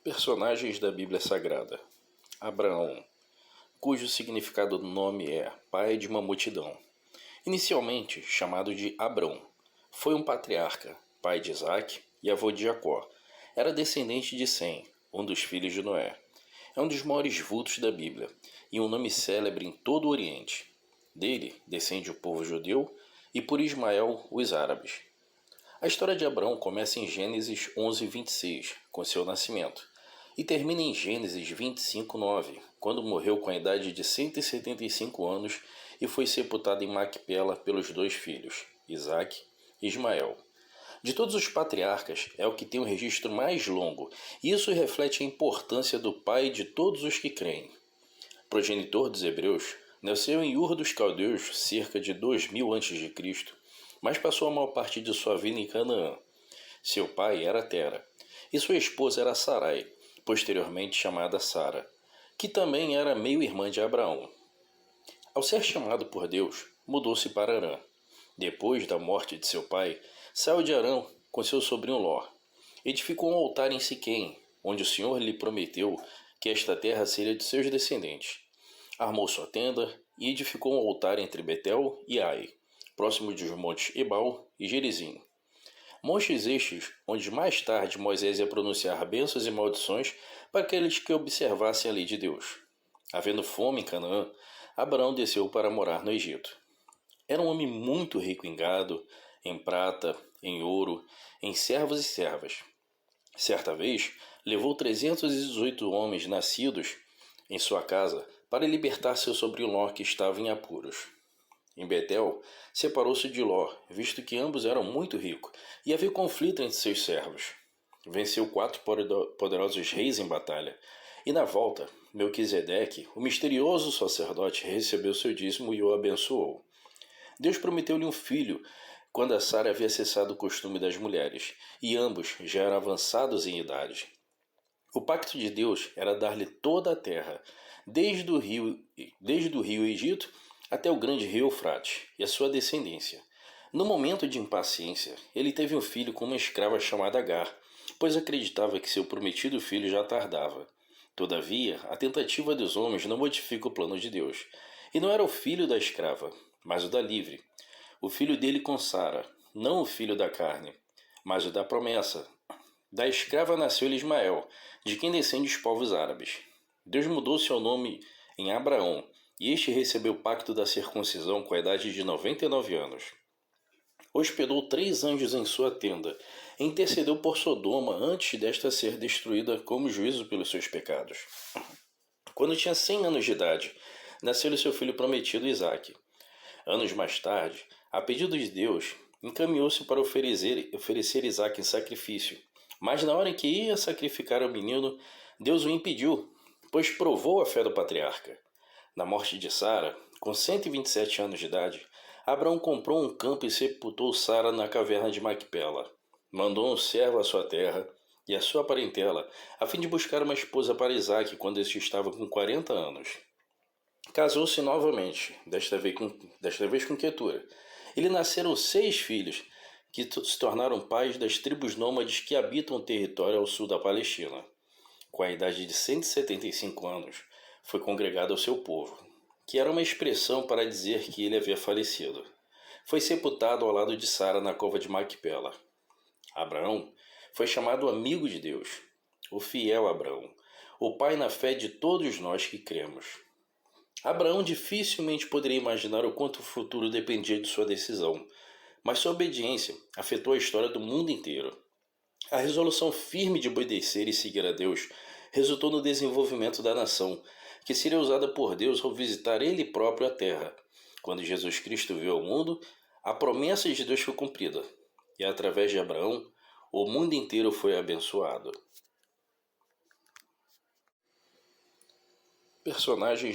Personagens da Bíblia Sagrada. Abraão, cujo significado do nome é pai de uma multidão. Inicialmente chamado de Abrão, foi um patriarca, pai de Isaque e avô de Jacó. Era descendente de Sem, um dos filhos de Noé. É um dos maiores vultos da Bíblia e um nome célebre em todo o Oriente. Dele descende o povo judeu e por Ismael os árabes. A história de Abrão começa em Gênesis 11:26, com seu nascimento, e termina em Gênesis 25:9, quando morreu com a idade de 175 anos e foi sepultado em Macpela pelos dois filhos, Isaque e Ismael. De todos os patriarcas, é o que tem o registro mais longo, e isso reflete a importância do pai de todos os que creem. Progenitor dos hebreus, nasceu em Ur dos Caldeus cerca de 2000 a.C., mas passou a maior parte de sua vida em Canaã. Seu pai era Tera, e sua esposa era Sarai, posteriormente chamada Sara, que também era meio-irmã de Abraão. Ao ser chamado por Deus, mudou-se para Harã. Depois da morte de seu pai, saiu de Harã com seu sobrinho Ló. Edificou um altar em Siquém, onde o Senhor lhe prometeu que esta terra seria de seus descendentes. Armou sua tenda e edificou um altar entre Betel e Ai, próximo dos montes Ebal e Gerizim. Montes estes, onde mais tarde Moisés ia pronunciar bênçãos e maldições para aqueles que observassem a lei de Deus. Havendo fome em Canaã, Abraão desceu para morar no Egito. Era um homem muito rico em gado, em prata, em ouro, em servos e servas. Certa vez, levou 318 homens nascidos em sua casa para libertar seu sobrinho Ló, que estava em apuros. Em Betel, separou-se de Ló, visto que ambos eram muito ricos, e havia conflito entre seus servos. Venceu 4 poderosos reis em batalha, e na volta, Melquisedeque, o misterioso sacerdote, recebeu seu dízimo e o abençoou. Deus prometeu-lhe um filho, quando a Sara havia cessado o costume das mulheres, e ambos já eram avançados em idade. O pacto de Deus era dar-lhe toda a terra, desde o rio Egito até o grande rio Eufrates e a sua descendência. No momento de impaciência, ele teve um filho com uma escrava chamada Agar, pois acreditava que seu prometido filho já tardava. Todavia, a tentativa dos homens não modifica o plano de Deus. E não era o filho da escrava, mas o da livre. O filho dele com Sara, não o filho da carne, mas o da promessa. Da escrava nasceu-lhe Ismael, de quem descende os povos árabes. Deus mudou seu nome em Abraão, e este recebeu o pacto da circuncisão com a idade de 99 anos. Hospedou 3 anjos em sua tenda, e intercedeu por Sodoma antes desta ser destruída como juízo pelos seus pecados. Quando tinha 100 anos de idade, nasceu-lhe seu filho prometido Isaque. Anos mais tarde, a pedido de Deus, encaminhou-se para oferecer Isaque em sacrifício. Mas na hora em que ia sacrificar o menino, Deus o impediu, pois provou a fé do patriarca. Na morte de Sara, com 127 anos de idade, Abraão comprou um campo e sepultou Sara na caverna de Macpela. Mandou um servo à sua terra e à sua parentela, a fim de buscar uma esposa para Isaque quando este estava com 40 anos. Casou-se novamente, desta vez com Quetura. E lhe nasceram 6 filhos, que se tornaram pais das tribos nômades que habitam o território ao sul da Palestina. Com a idade de 175 anos, foi congregado ao seu povo, que era uma expressão para dizer que ele havia falecido. Foi sepultado ao lado de Sara na cova de Macpela. Abraão foi chamado amigo de Deus, o fiel Abraão, o pai na fé de todos nós que cremos. Abraão dificilmente poderia imaginar o quanto o futuro dependia de sua decisão, mas sua obediência afetou a história do mundo inteiro. A resolução firme de obedecer e seguir a Deus resultou no desenvolvimento da nação, que seria usada por Deus ao visitar Ele próprio a terra. Quando Jesus Cristo veio ao mundo, a promessa de Deus foi cumprida, e através de Abraão, o mundo inteiro foi abençoado. Personagens